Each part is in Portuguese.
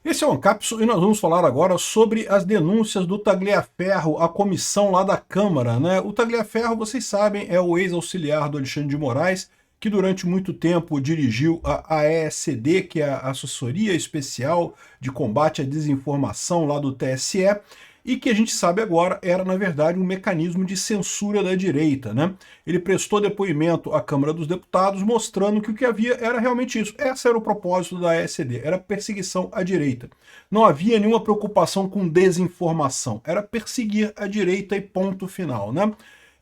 Esse é o Ancapso e nós vamos falar agora sobre as denúncias do Tagliaferro, a comissão lá da Câmara, né? O Tagliaferro, vocês sabem, é o ex-auxiliar do Alexandre de Moraes, que durante muito tempo dirigiu a AECD, que é a Assessoria Especial de Combate à Desinformação lá do TSE, e que a gente sabe agora era, na verdade, um mecanismo de censura da direita, né? Ele prestou depoimento à Câmara dos Deputados mostrando que o que havia era realmente isso. Esse era o propósito da AECD, era perseguição à direita. Não havia nenhuma preocupação com desinformação, era perseguir a direita e ponto final, né?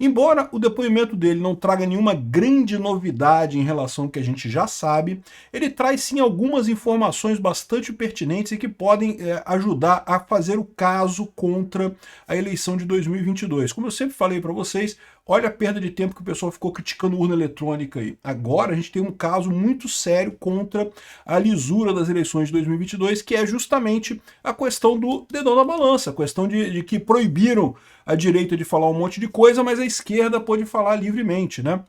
Embora o depoimento dele não traga nenhuma grande novidade em relação ao que a gente já sabe, ele traz sim algumas informações bastante pertinentes e que podem ajudar a fazer o caso contra a eleição de 2022. Como eu sempre falei para vocês, olha a perda de tempo que o pessoal ficou criticando urna eletrônica aí. Agora a gente tem um caso muito sério contra a lisura das eleições de 2022, que é justamente a questão do dedão na balança, a questão de que proibiram a direita de falar um monte de coisa, mas a esquerda pôde falar livremente, né?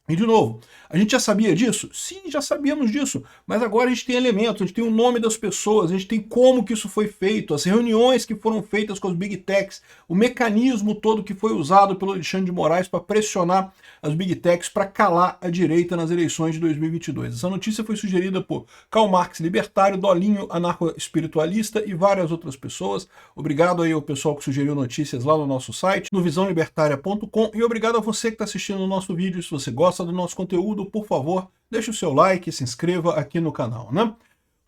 E de novo, a gente já sabia disso? Sim, já sabíamos disso, mas agora a gente tem elementos, a gente tem o nome das pessoas, a gente tem como que isso foi feito, as reuniões que foram feitas com as Big Techs, o mecanismo todo que foi usado pelo Alexandre de Moraes para pressionar as Big Techs para calar a direita nas eleições de 2022. Essa notícia foi sugerida por Karl Marx, libertário, Dolinho, anarco-espiritualista e várias outras pessoas. Obrigado aí ao pessoal que sugeriu notícias lá no nosso site, no visãolibertaria.com, e obrigado a você que está assistindo o nosso vídeo. Se você gosta do nosso conteúdo, por favor, deixe o seu like e se inscreva aqui no canal, né?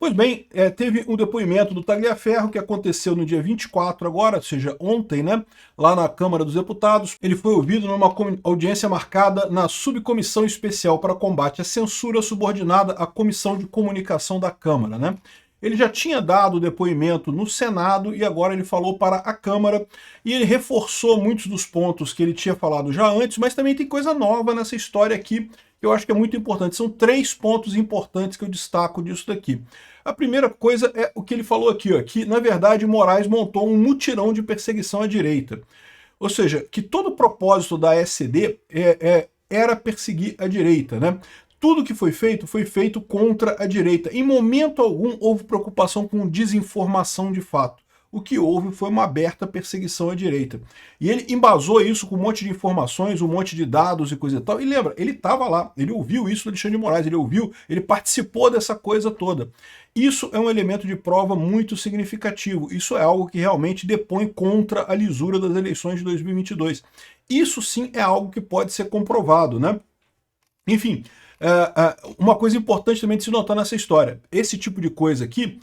Pois bem, teve um depoimento do Tagliaferro que aconteceu no dia 24 agora, ou seja, ontem, né, lá na Câmara dos Deputados. Ele foi ouvido numa audiência marcada na Subcomissão Especial para Combate à Censura, subordinada à Comissão de Comunicação da Câmara, né? Ele já tinha dado depoimento no Senado e agora ele falou para a Câmara e ele reforçou muitos dos pontos que ele tinha falado já antes, mas também tem coisa nova nessa história aqui que eu acho que é muito importante. São 3 pontos importantes que eu destaco disso daqui. A primeira coisa é o que ele falou aqui, ó, que na verdade Moraes montou um mutirão de perseguição à direita. Ou seja, que todo o propósito da SCD era perseguir a direita, né? Tudo que foi feito contra a direita. Em momento algum houve preocupação com desinformação de fato. O que houve foi uma aberta perseguição à direita. E ele embasou isso com um monte de informações, um monte de dados e coisa e tal. E lembra, ele estava lá, ele ouviu isso do Alexandre de Moraes, ele ouviu, ele participou dessa coisa toda. Isso é um elemento de prova muito significativo. Isso é algo que realmente depõe contra a lisura das eleições de 2022. Isso sim é algo que pode ser comprovado, né? Enfim, uma coisa importante também de se notar nessa história, esse tipo de coisa aqui,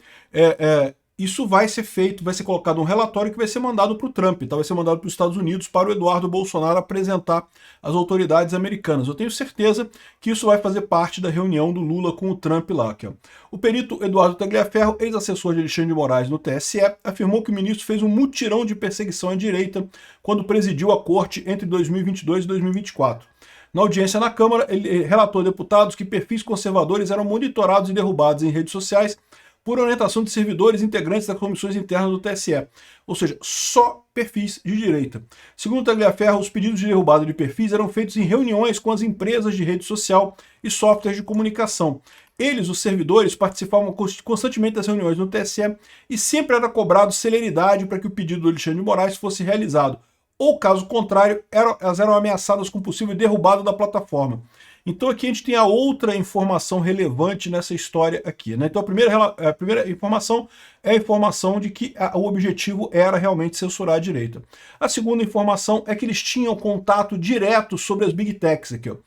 isso vai ser feito, vai ser colocado um relatório que vai ser mandado para o Trump, tá? Vai ser mandado para os Estados Unidos, para o Eduardo Bolsonaro apresentar às autoridades americanas. Eu tenho certeza que isso vai fazer parte da reunião do Lula com o Trump lá. Aqui, ó. O perito Eduardo Tagliaferro, ex-assessor de Alexandre de Moraes no TSE, afirmou que o ministro fez um mutirão de perseguição à direita quando presidiu a corte entre 2022 e 2024. Na audiência na Câmara, ele relatou a deputados que perfis conservadores eram monitorados e derrubados em redes sociais por orientação de servidores integrantes das comissões internas do TSE. Ou seja, só perfis de direita. Segundo Tagliaferro, os pedidos de derrubada de perfis eram feitos em reuniões com as empresas de rede social e softwares de comunicação. Eles, os servidores, participavam constantemente das reuniões no TSE e sempre era cobrado celeridade para que o pedido do Alexandre de Moraes fosse realizado. Ou, caso contrário, elas eram ameaçadas com possível derrubada da plataforma. Então aqui a gente tem a outra informação relevante nessa história aqui, né? Então a primeira informação é a informação de que o objetivo era realmente censurar a direita. A segunda informação é que eles tinham contato direto sobre as Big Techs aqui, ó.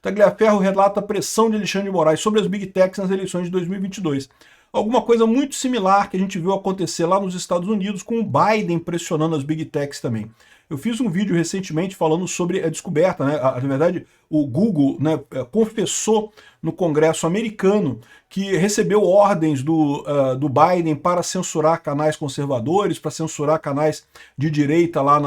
Tagliaferro relata a pressão de Alexandre de Moraes sobre as Big Techs nas eleições de 2022. Alguma coisa muito similar que a gente viu acontecer lá nos Estados Unidos com o Biden pressionando as Big Techs também. Eu fiz um vídeo recentemente falando sobre a descoberta, né? Na verdade, o Google, né, confessou no Congresso americano que recebeu ordens do Biden para censurar canais conservadores, para censurar canais de direita lá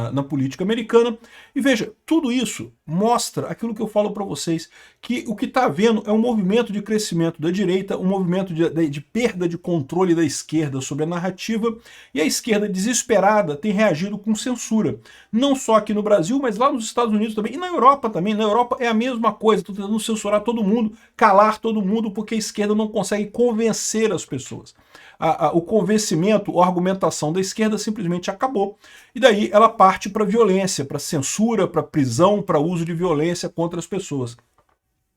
na política americana. E veja, tudo isso mostra aquilo que eu falo para vocês, que o que está havendo é um movimento de crescimento da direita, um movimento de perda de controle da esquerda sobre a narrativa, e a esquerda desesperada tem reagido com censura. Não só aqui no Brasil, mas lá nos Estados Unidos também, e na Europa também. Na Europa é a mesma coisa, estão tentando censurar todo mundo, calar todo mundo, porque a esquerda não consegue convencer as pessoas. O convencimento, a argumentação da esquerda simplesmente acabou. E daí ela parte para violência, para censura, para prisão, para uso de violência contra as pessoas.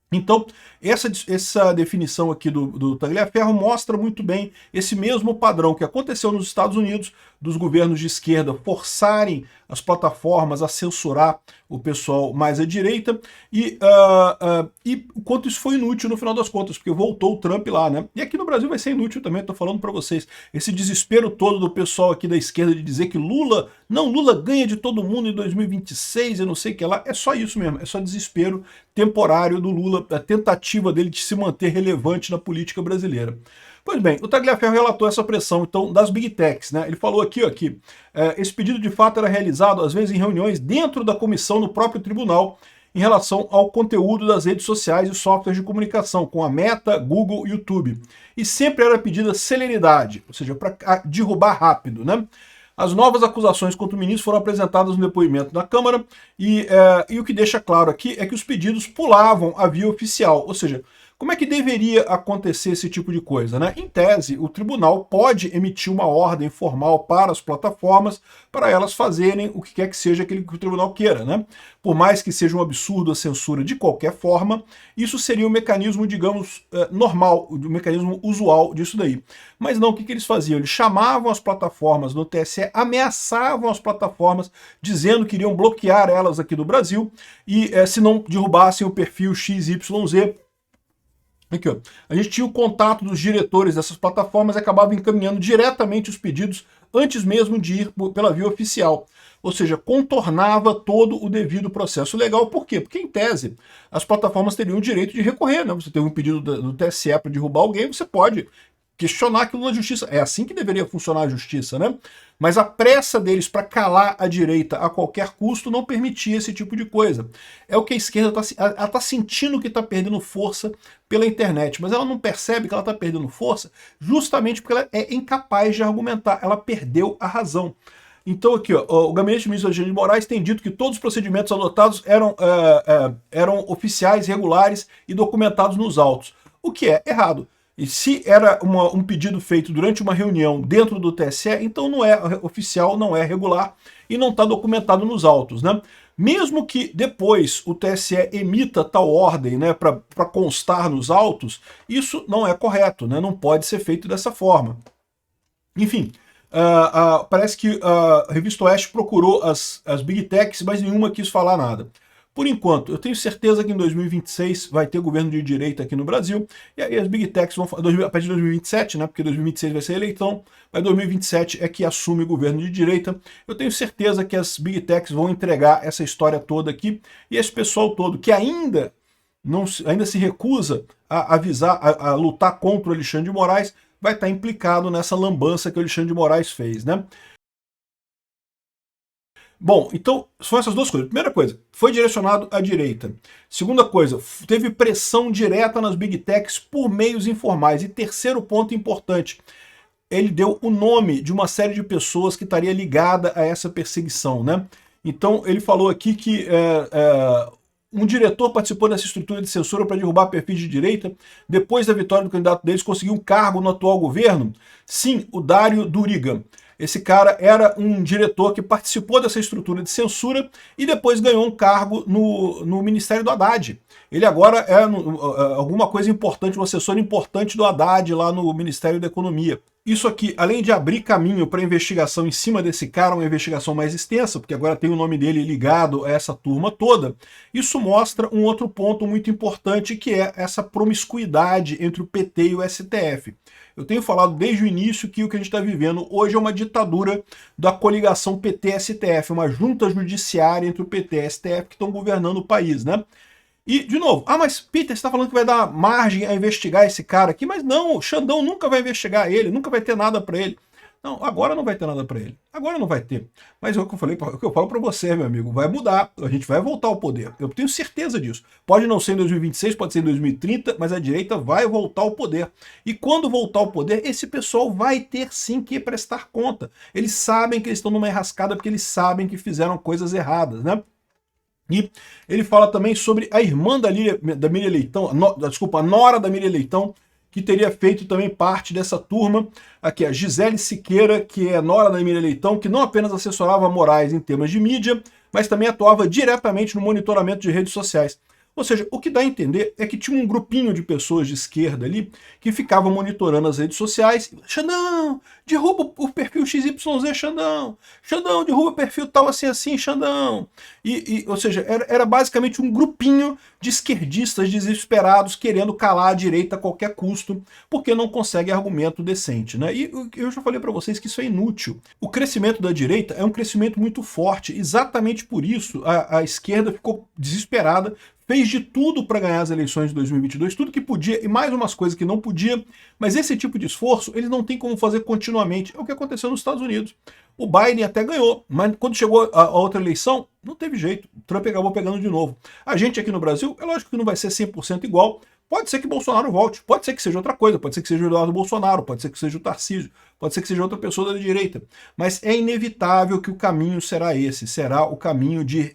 Então, essa definição aqui do Tagliaferro mostra muito bem esse mesmo padrão que aconteceu nos Estados Unidos, dos governos de esquerda forçarem as plataformas a censurar o pessoal mais à direita, e o quanto isso foi inútil no final das contas, porque voltou o Trump lá, né? E aqui no Brasil vai ser inútil também, estou falando para vocês. Esse desespero todo do pessoal aqui da esquerda de dizer que Lula ganha de todo mundo em 2026 e não sei o que lá, é só isso mesmo, é só desespero temporário do Lula, a tentativa dele de se manter relevante na política brasileira. Pois bem, o Tagliaferro relatou essa pressão, então, das Big Techs, né? Ele falou aqui, ó, que esse pedido de fato era realizado, às vezes, em reuniões dentro da comissão no próprio tribunal, em relação ao conteúdo das redes sociais e softwares de comunicação, com a Meta, Google e YouTube. E sempre era pedida celeridade, ou seja, para derrubar rápido, né? As novas acusações contra o ministro foram apresentadas no depoimento na Câmara, e o que deixa claro aqui é que os pedidos pulavam a via oficial, ou seja, como é que deveria acontecer esse tipo de coisa, né? Em tese, o tribunal pode emitir uma ordem formal para as plataformas para elas fazerem o que quer que seja aquele que o tribunal queira, né? Por mais que seja um absurdo a censura de qualquer forma, isso seria um mecanismo, digamos, normal, um mecanismo usual disso daí. Mas não, o que eles faziam? Eles chamavam as plataformas no TSE, ameaçavam as plataformas, dizendo que iriam bloquear elas aqui do Brasil, e se não derrubassem o perfil XYZ, aqui, ó. A gente tinha o contato dos diretores dessas plataformas e acabava encaminhando diretamente os pedidos antes mesmo de ir pela via oficial. Ou seja, contornava todo o devido processo legal. Por quê? Porque, em tese, as plataformas teriam o direito de recorrer, né? Você tem um pedido do TSE para derrubar alguém, você pode questionar aquilo na justiça. É assim que deveria funcionar a justiça, né? Mas a pressa deles para calar a direita a qualquer custo não permitia esse tipo de coisa. É o que a esquerda está sentindo que está perdendo força pela internet, mas ela não percebe que ela está perdendo força justamente porque ela é incapaz de argumentar, ela perdeu a razão. Então aqui, ó, o gabinete do ministro Alexandre de Moraes tem dito que todos os procedimentos adotados eram oficiais, regulares e documentados nos autos, o que é errado. E se era um pedido feito durante uma reunião dentro do TSE, então não é oficial, não é regular e não está documentado nos autos, né? Mesmo que depois o TSE emita tal ordem, né, para constar nos autos, isso não é correto, né? Não pode ser feito dessa forma. Enfim, parece que a Revista Oeste procurou as Big Techs, mas nenhuma quis falar nada. Por enquanto, eu tenho certeza que em 2026 vai ter governo de direita aqui no Brasil, e aí as Big Techs vão, a partir de 2027, né, porque 2026 vai ser eleição, mas 2027 é que assume o governo de direita. Eu tenho certeza que as Big Techs vão entregar essa história toda aqui, e esse pessoal todo que ainda se recusa a lutar contra o Alexandre de Moraes, vai estar implicado nessa lambança que o Alexandre de Moraes fez, né? Bom, então são essas duas coisas. Primeira coisa, foi direcionado à direita. Segunda coisa, teve pressão direta nas Big Techs por meios informais. E terceiro ponto importante, ele deu o nome de uma série de pessoas que estaria ligada a essa perseguição, né? Então ele falou aqui que um diretor participou dessa estrutura de censura para derrubar perfis de direita. Depois da vitória do candidato deles, conseguiu um cargo no atual governo? Sim, o Dário Duriga. Esse cara era um diretor que participou dessa estrutura de censura e depois ganhou um cargo no Ministério do Haddad. Ele agora é alguma coisa importante, um assessor importante do Haddad lá no Ministério da Economia. Isso aqui, além de abrir caminho para a investigação em cima desse cara, uma investigação mais extensa, porque agora tem o nome dele ligado a essa turma toda, isso mostra um outro ponto muito importante, que é essa promiscuidade entre o PT e o STF. Eu tenho falado desde o início que o que a gente está vivendo hoje é uma ditadura da coligação PT-STF, uma junta judiciária entre o PT e o STF que estão governando o país, né? E, de novo, mas Peter, você está falando que vai dar margem a investigar esse cara aqui, mas não, o Xandão nunca vai investigar ele, nunca vai ter nada para ele. Não, agora não vai ter nada para ele. Agora não vai ter. Mas é o que eu falei, o que eu falo para você, meu amigo, vai mudar. A gente vai voltar ao poder. Eu tenho certeza disso. Pode não ser em 2026, pode ser em 2030, mas a direita vai voltar ao poder. E quando voltar ao poder, esse pessoal vai ter sim que prestar conta. Eles sabem que eles estão numa enrascada porque eles sabem que fizeram coisas erradas, né? E ele fala também sobre a irmã da Miriam Leitão, a nora da Miriam Leitão, que teria feito também parte dessa turma. Aqui a Gisele Siqueira, que é nora da Miriam Leitão, que não apenas assessorava Moraes em temas de mídia, mas também atuava diretamente no monitoramento de redes sociais. Ou seja, o que dá a entender é que tinha um grupinho de pessoas de esquerda ali que ficavam monitorando as redes sociais. Xandão, derruba o perfil XYZ, Xandão. Xandão, derruba o perfil tal assim, Xandão. Ou seja, era basicamente um grupinho de esquerdistas desesperados querendo calar a direita a qualquer custo, porque não consegue argumento decente, né? E eu já falei para vocês que isso é inútil. O crescimento da direita é um crescimento muito forte. Exatamente por isso a esquerda ficou desesperada, fez de tudo para ganhar as eleições de 2022, tudo que podia e mais umas coisas que não podia, mas esse tipo de esforço eles não têm como fazer continuamente. É o que aconteceu nos Estados Unidos. O Biden até ganhou, mas quando chegou a outra eleição, não teve jeito. O Trump acabou pegando de novo. A gente aqui no Brasil, é lógico que não vai ser 100% igual. Pode ser que Bolsonaro volte, pode ser que seja outra coisa, pode ser que seja o Eduardo Bolsonaro, pode ser que seja o Tarcísio, pode ser que seja outra pessoa da direita. Mas é inevitável que o caminho será esse, será o caminho de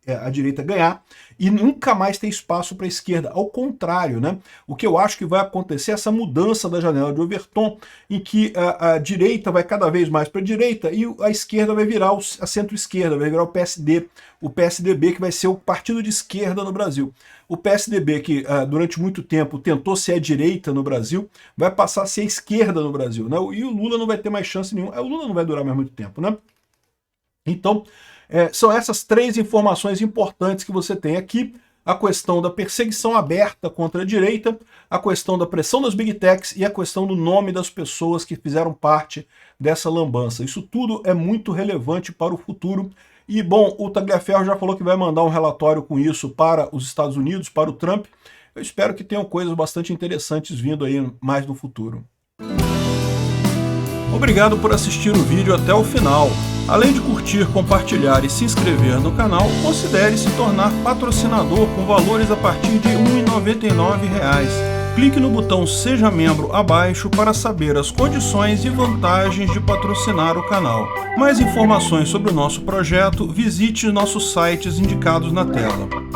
a direita ganhar e nunca mais ter espaço para a esquerda. Ao contrário, né? O que eu acho que vai acontecer é essa mudança da janela de Overton, em que a direita vai cada vez mais para a direita e a esquerda vai virar a centro-esquerda, vai virar o PSD, o PSDB, que vai ser o partido de esquerda no Brasil. O PSDB, que durante muito tempo tentou ser a direita no Brasil, vai passar a ser a esquerda no Brasil, né? E o Lula não vai ter mais chance nenhuma. O Lula não vai durar mais muito tempo, né? Então, são essas três informações importantes que você tem aqui. A questão da perseguição aberta contra a direita, a questão da pressão das Big Techs e a questão do nome das pessoas que fizeram parte dessa lambança. Isso tudo é muito relevante para o futuro. E, bom, o Tagliaferro já falou que vai mandar um relatório com isso para os Estados Unidos, para o Trump. Eu espero que tenham coisas bastante interessantes vindo aí mais no futuro. Obrigado por assistir o vídeo até o final. Além de curtir, compartilhar e se inscrever no canal, considere se tornar patrocinador com valores a partir de R$ 1,99. Clique no botão Seja Membro abaixo para saber as condições e vantagens de patrocinar o canal. Mais informações sobre o nosso projeto, visite nossos sites indicados na tela.